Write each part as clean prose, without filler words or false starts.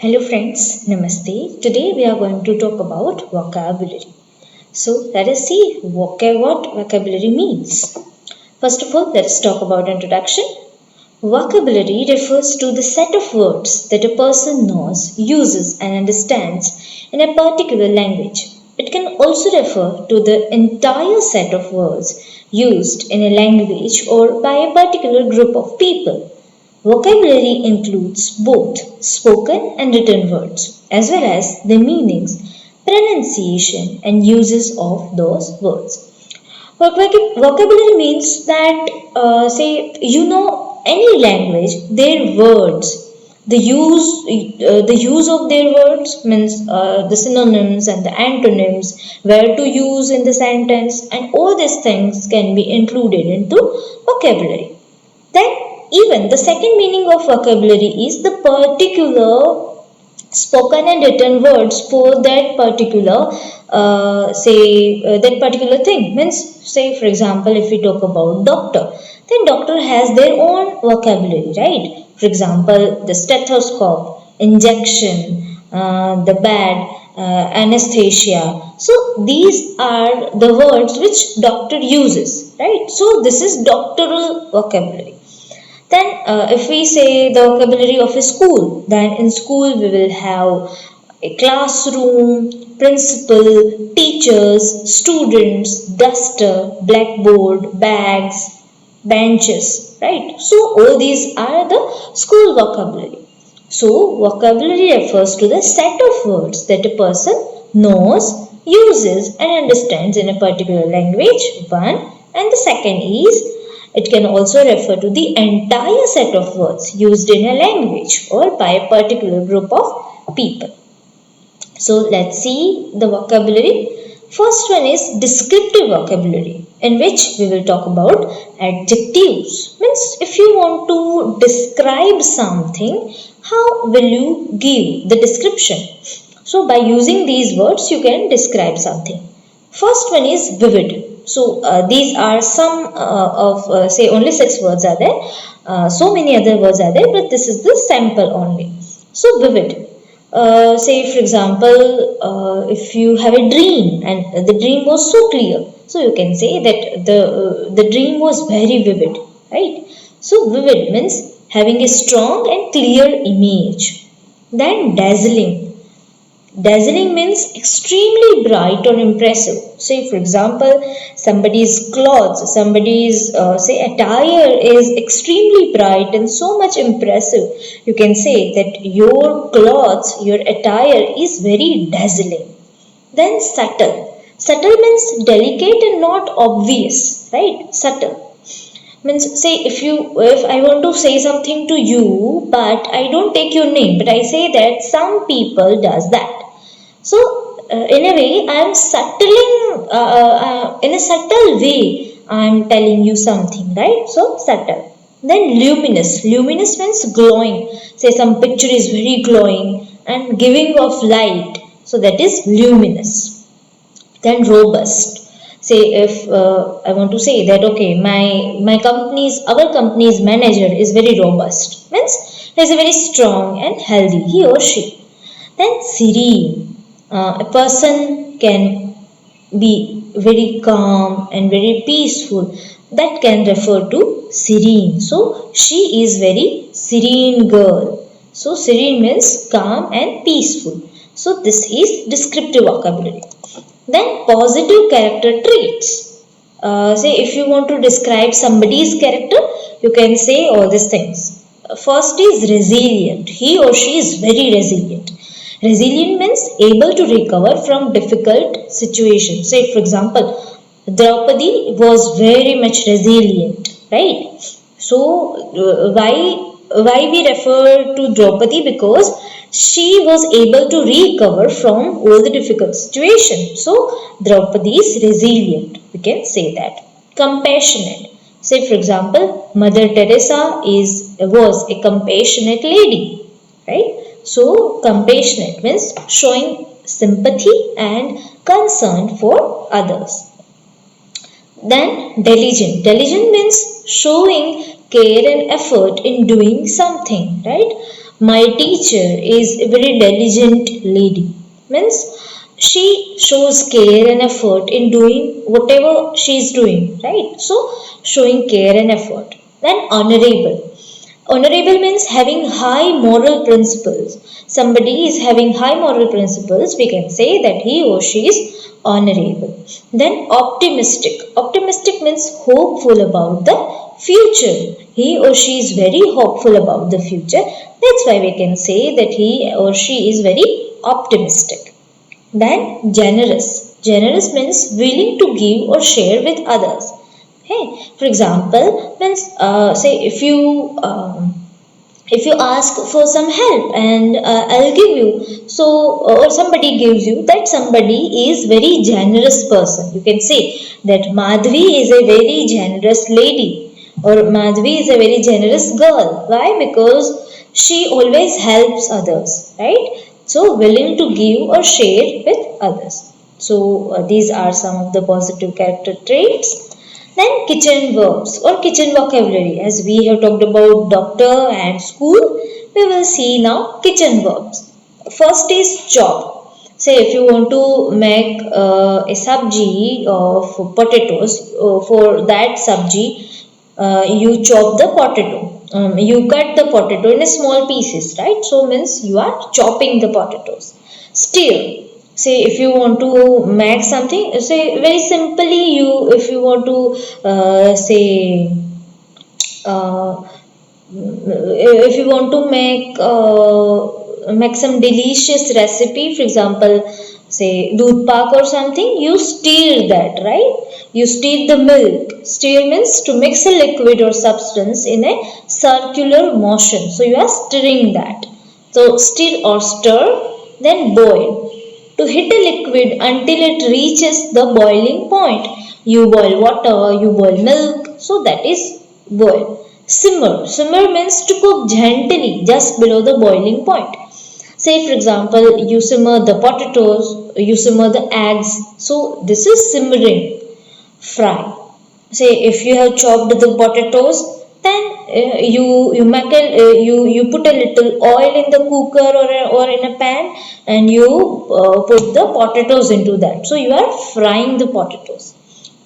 Hello friends, Namaste. Today we are going to talk about vocabulary. So let us see what vocabulary means. First of all, let's talk about introduction. Vocabulary refers to the set of words that a person knows, uses and understands in a particular language. It can also refer to the entire set of words used in a language or by a particular group of people. Vocabulary includes both spoken and written words, as well as the meanings, pronunciation, and uses of those words. Vocabulary means that, say, you know any language, their words, the use of their words means the synonyms and the antonyms, where to use in the sentence, and all these things can be included into vocabulary. Then, even the second meaning of vocabulary is the particular spoken and written words for that particular that particular thing. Means, say for example, if we talk about doctor, then doctor has their own vocabulary, right? For example, the stethoscope, injection, the bed, anesthesia. So these are the words which doctor uses, right? So this is doctoral vocabulary. Then, if we say the vocabulary of a school, then in school we will have a classroom, principal, teachers, students, duster, blackboard, bags, benches, right? So, all these are the school vocabulary. So, vocabulary refers to the set of words that a person knows, uses, and understands in a particular language, one, and the second is it can also refer to the entire set of words used in a language or by a particular group of people. So let's see the vocabulary. First one is descriptive vocabulary, in which we will talk about adjectives. Means if you want to describe something, how will you give the description? So by using these words, you can describe something. First one is vivid. So these are some of say only 6 words are there. So many other words are there, but this is the sample only. So vivid. Say for example, if you have a dream and the dream was so clear, so you can say that the dream was very vivid, right? So vivid means having a strong and clear image. Then dazzling. Dazzling means extremely bright or impressive. Say, for example, somebody's clothes, somebody's say attire is extremely bright and so much impressive. You can say that your clothes, your attire is very dazzling. Then subtle. Subtle means delicate and not obvious, right? Subtle means, say if I want to say something to you, but I don't take your name, but I say that some people does that. So, in a way, I am subtling, in a subtle way, I am telling you something, right? So, subtle. Then, luminous. Luminous means glowing. Say, some picture is very glowing and giving off light. So, that is luminous. Then, robust. Say, if I want to say that, okay, our company's manager is very robust. Means, he is very strong and healthy, he or she. Then, serene. A person can be very calm and very peaceful. That can refer to serene. So, she is very serene girl. So, serene means calm and peaceful. So, this is descriptive vocabulary. Then, positive character traits. Say, if you want to describe somebody's character, you can say all these things. First is resilient. He or she is very resilient. Resilient means able to recover from difficult situations. Say, for example, Draupadi was very much resilient, right? So, why we refer to Draupadi? Because she was able to recover from all the difficult situations. So, Draupadi is resilient. We can say that. Compassionate. Say, for example, Mother Teresa was a compassionate lady, right? So, compassionate means showing sympathy and concern for others. Then, diligent. Diligent means showing care and effort in doing something, right? my teacher is a very diligent lady. Means she shows care and effort in doing whatever she is doing, right? So showing care and effort. Then honorable. Honorable means having high moral principles. Somebody is having high moral principles, we can say that he or she is honorable. Then optimistic. Optimistic means hopeful about the future. He or she is very hopeful about the future. That's why we can say that he or she is very optimistic. Then generous. Generous means willing to give or share with others. Hey, for example, means say if you ask for some help and I'll give you, so or somebody gives you, that somebody is very generous person. You can say that Madhvi is a very generous lady, or Madhvi is a very generous girl. Why? Because she always helps others, right? So willing to give or share with others. So these are some of the positive character traits. Then kitchen verbs or kitchen vocabulary. As we have talked about doctor and school, we will see now kitchen verbs. First is chop. Say if you want to make a sabji of potatoes, for that sabji you chop the potato. You cut the potato in small pieces, right? So means you are chopping the potatoes. Stir. Say if you want to make something, say very simply, you if you want to say uh, if you want to make some delicious recipe, for example, say doodh pak or something, you stir that, right? You stir the milk. Stir means to mix a liquid or substance in a circular motion. So you are stirring that. So stir or stir. Then boil. To heat a liquid until it reaches the boiling point. You boil water, you boil milk, so that is boil. Simmer. Simmer means to cook gently just below the boiling point. Say for example, you simmer the potatoes, you simmer the eggs, so this is simmering. Fry. Say if you have chopped the potatoes, then you put a little oil in the cooker or in a pan, and you put the potatoes into that. So you are frying the potatoes.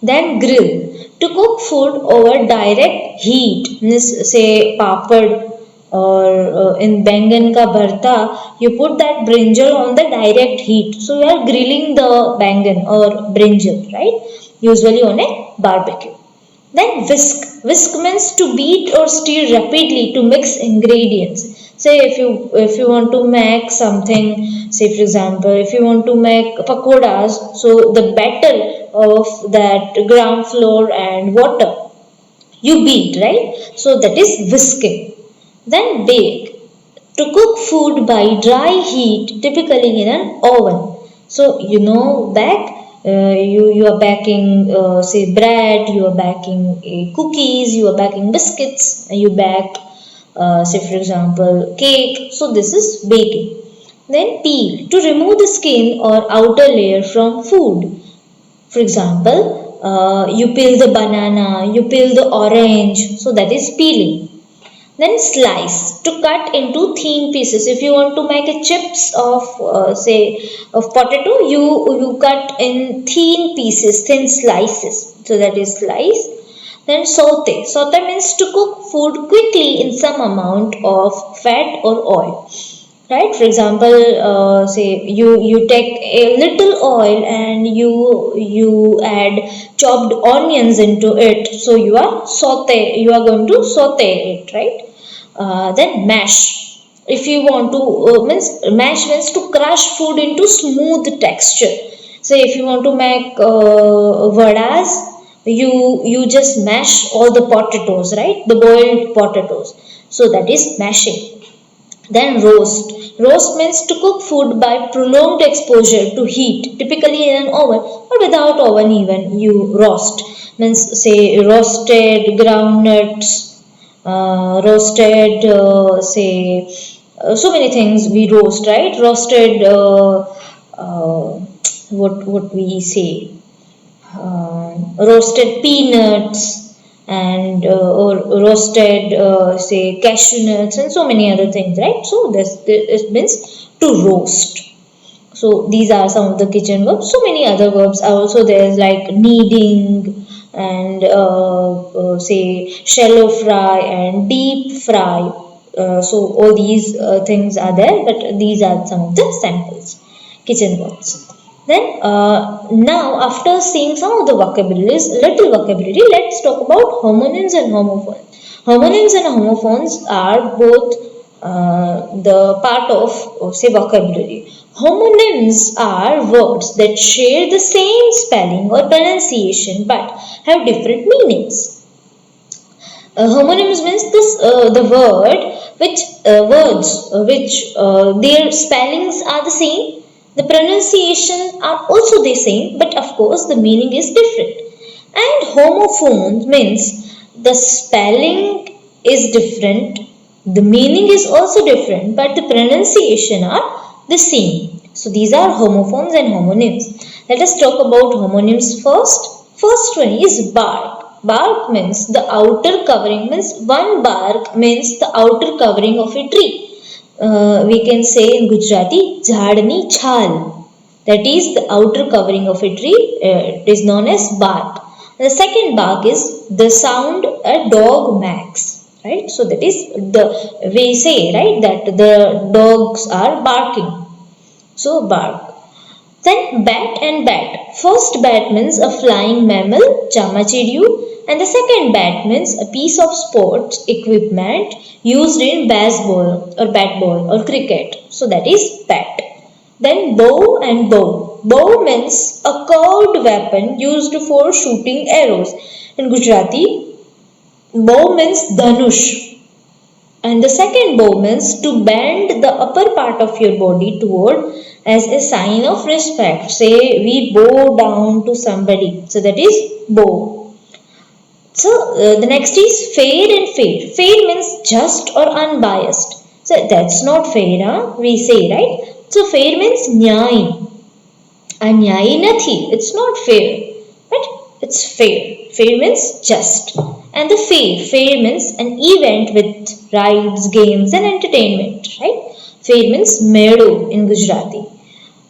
Then grill. To cook food over direct heat. Say papad or in bangan ka bharta, you put that brinjal on the direct heat. So you are grilling the bangan or brinjal, right? Usually on a barbecue. Then whisk. Whisk means to beat or stir rapidly to mix ingredients. Say if you want to make something, say for example, if you want to make pakodas, so the batter of that ground flour and water, you beat, right? So that is whisking. Then bake. To cook food by dry heat, typically in an oven. So you know bake. You are baking say bread, you are baking cookies, you are baking biscuits, you bake say for example cake. So this is baking. Then peel. To remove the skin or outer layer from food. For example, you peel the banana, you peel the orange, so that is peeling. Then slice. To cut into thin pieces. If you want to make a chips of say of potato, you cut in thin pieces, thin slices. So that is slice. Then saute. Saute means to cook food quickly in some amount of fat or oil. Right? For example, say you take a little oil and you add chopped onions into it. So you are going to saute it, right? Then mash. If you want to mash means to crush food into smooth texture. Say if you want to make vadas, you just mash all the potatoes, right? The boiled potatoes. So that is mashing. Then roast. Roast means to cook food by prolonged exposure to heat, typically in an oven or without oven even. You roast. Means say roasted groundnuts, roasted say so many things we roast, right? Roasted what we say roasted peanuts, and or roasted, say cashew nuts, and so many other things, right? So this means to roast. So these are some of the kitchen verbs. So many other verbs are also there, like kneading and say shallow fry and deep fry. So all these things are there, but these are some of the samples, kitchen verbs. Then now after seeing some of the vocabularies, little vocabulary, let's talk about homonyms and homophones. Homonyms and homophones are both the part of say vocabulary. Homonyms are words that share the same spelling or pronunciation but have different meanings. Homonyms means the word which words which their spellings are the same, the pronunciation are also the same, but of course the meaning is different. And homophones means the spelling is different, the meaning is also different, but the pronunciation are the same. So these are homophones and homonyms. Let us talk about homonyms first. First one is bark. Bark means the outer covering, means one bark means the outer covering of a tree. We can say in Gujarati, jhadni chhal. That is the outer covering of a tree. It is known as bark. The second bark is the sound a dog makes. Right? So that is the we say, right, that the dogs are barking. So bark. Then bat and bat. First bat means a flying mammal, chamachidiyu, and the second bat means a piece of sports equipment used in baseball or bat ball or cricket. So that is bat. Then bow and bow. Bow means a curved weapon used for shooting arrows. In Gujarati, bow means dhanush. And the second bow means to bend the upper part of your body toward as a sign of respect. Say we bow down to somebody. So that is bow. So the next is fade and fade. Fade means just or unbiased. So that's not fade, huh? We say, right? So fade means nyai. Anyai nathi. It's not fair, but it's fair. Fair means just. And the fair means an event with rides, games, and entertainment, right? Fair means meadow in Gujarati.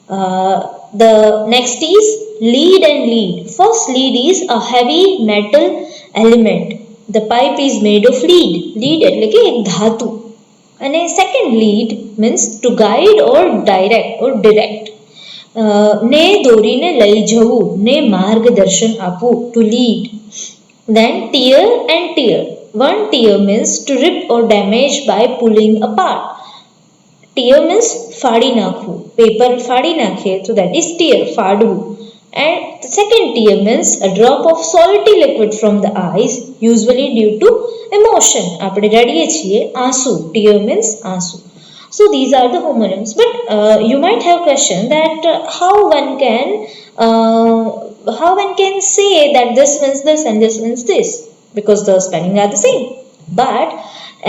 The next is lead and lead. First lead is a heavy metal element. The pipe is made of lead. Lead એટલે કે એક ધાતુ. And a second lead means to guide or direct. ને દોરીને લઈ જવું, ને માર્ગદર્શન આપવું, to lead. Then tear and tear. One tear means to rip or damage by pulling apart. Tear means ફાડી નાખવું. Paper ફાડી નાખીએ, so that is tear, ફાડવું. And the second tear means a drop of salty liquid from the eyes, usually due to emotion. આપણે રડીએ છીએ, આંસુ. Tear means આંસુ. So these are the homonyms. But you might have question that how one can say that this means this and this means this, because the spelling are the same. But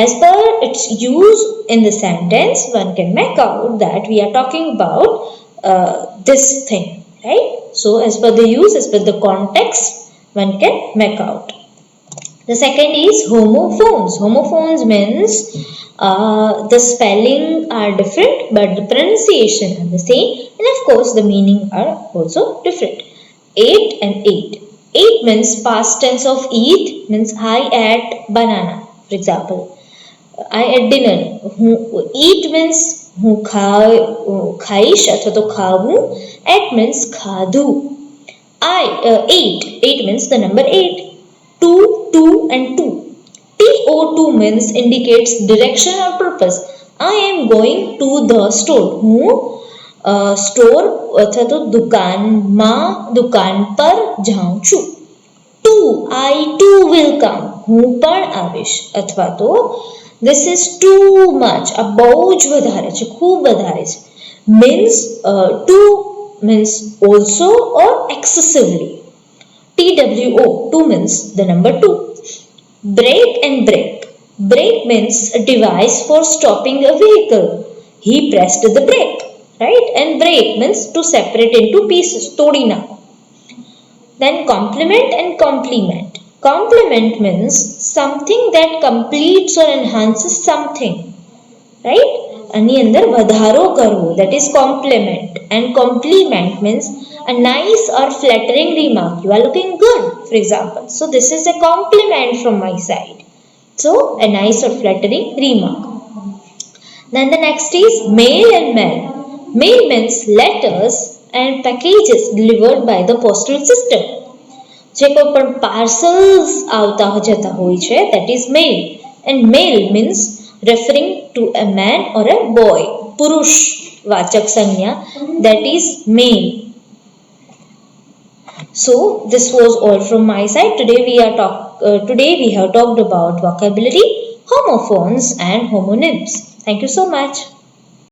as per its use in the sentence, one can make out that we are talking about this thing, right? So as per the use, as per the context, one can make out. The second is homophones. Homophones means the spelling are different, but the pronunciation are the same, and of course the meaning are also different. 8 and 8. 8 means past tense of eat, means I ate banana. For example, I ate dinner. Eat means હું ખાઈશ અથવા તો ખાવું. Ate means ખાધું. I 8. 8 means the number 8. 2, 2 and 2. TO2 means indicates direction or purpose. I am going to the store. હું store અથવા તો દુકાન પર જાઉં છું. 2. I too will come. હું પણ આવીશ. અથવા તો this is too much. આ બહુ જ વધારે છે, ખૂબ વધારે છે. Means too means also or excessively. TWO, 2 means the number 2. Brake and brake. Brake means a device for stopping a vehicle. He pressed the brake, right? And break means to separate into pieces, todi na. Then complement and compliment. Complement means something that completes or enhances something, right? આની અંદર વધારો કરવો, that is complement. And compliment means a nice or flattering remark. You are looking good, for example. So this is a compliment from my side. So a nice or flattering remark. Then the next is mail and mail. Mail means letters and packages delivered by the postal system. જે કોઈ પણ parcels આવતા જતા હોય છે, that is mail. And male means referring to a man or a boy. પુરુષ વાચક સંજ્ઞા, that is male. So this was all from my side. Today we have talked about vocabulary, homophones and homonyms. Thank you so much.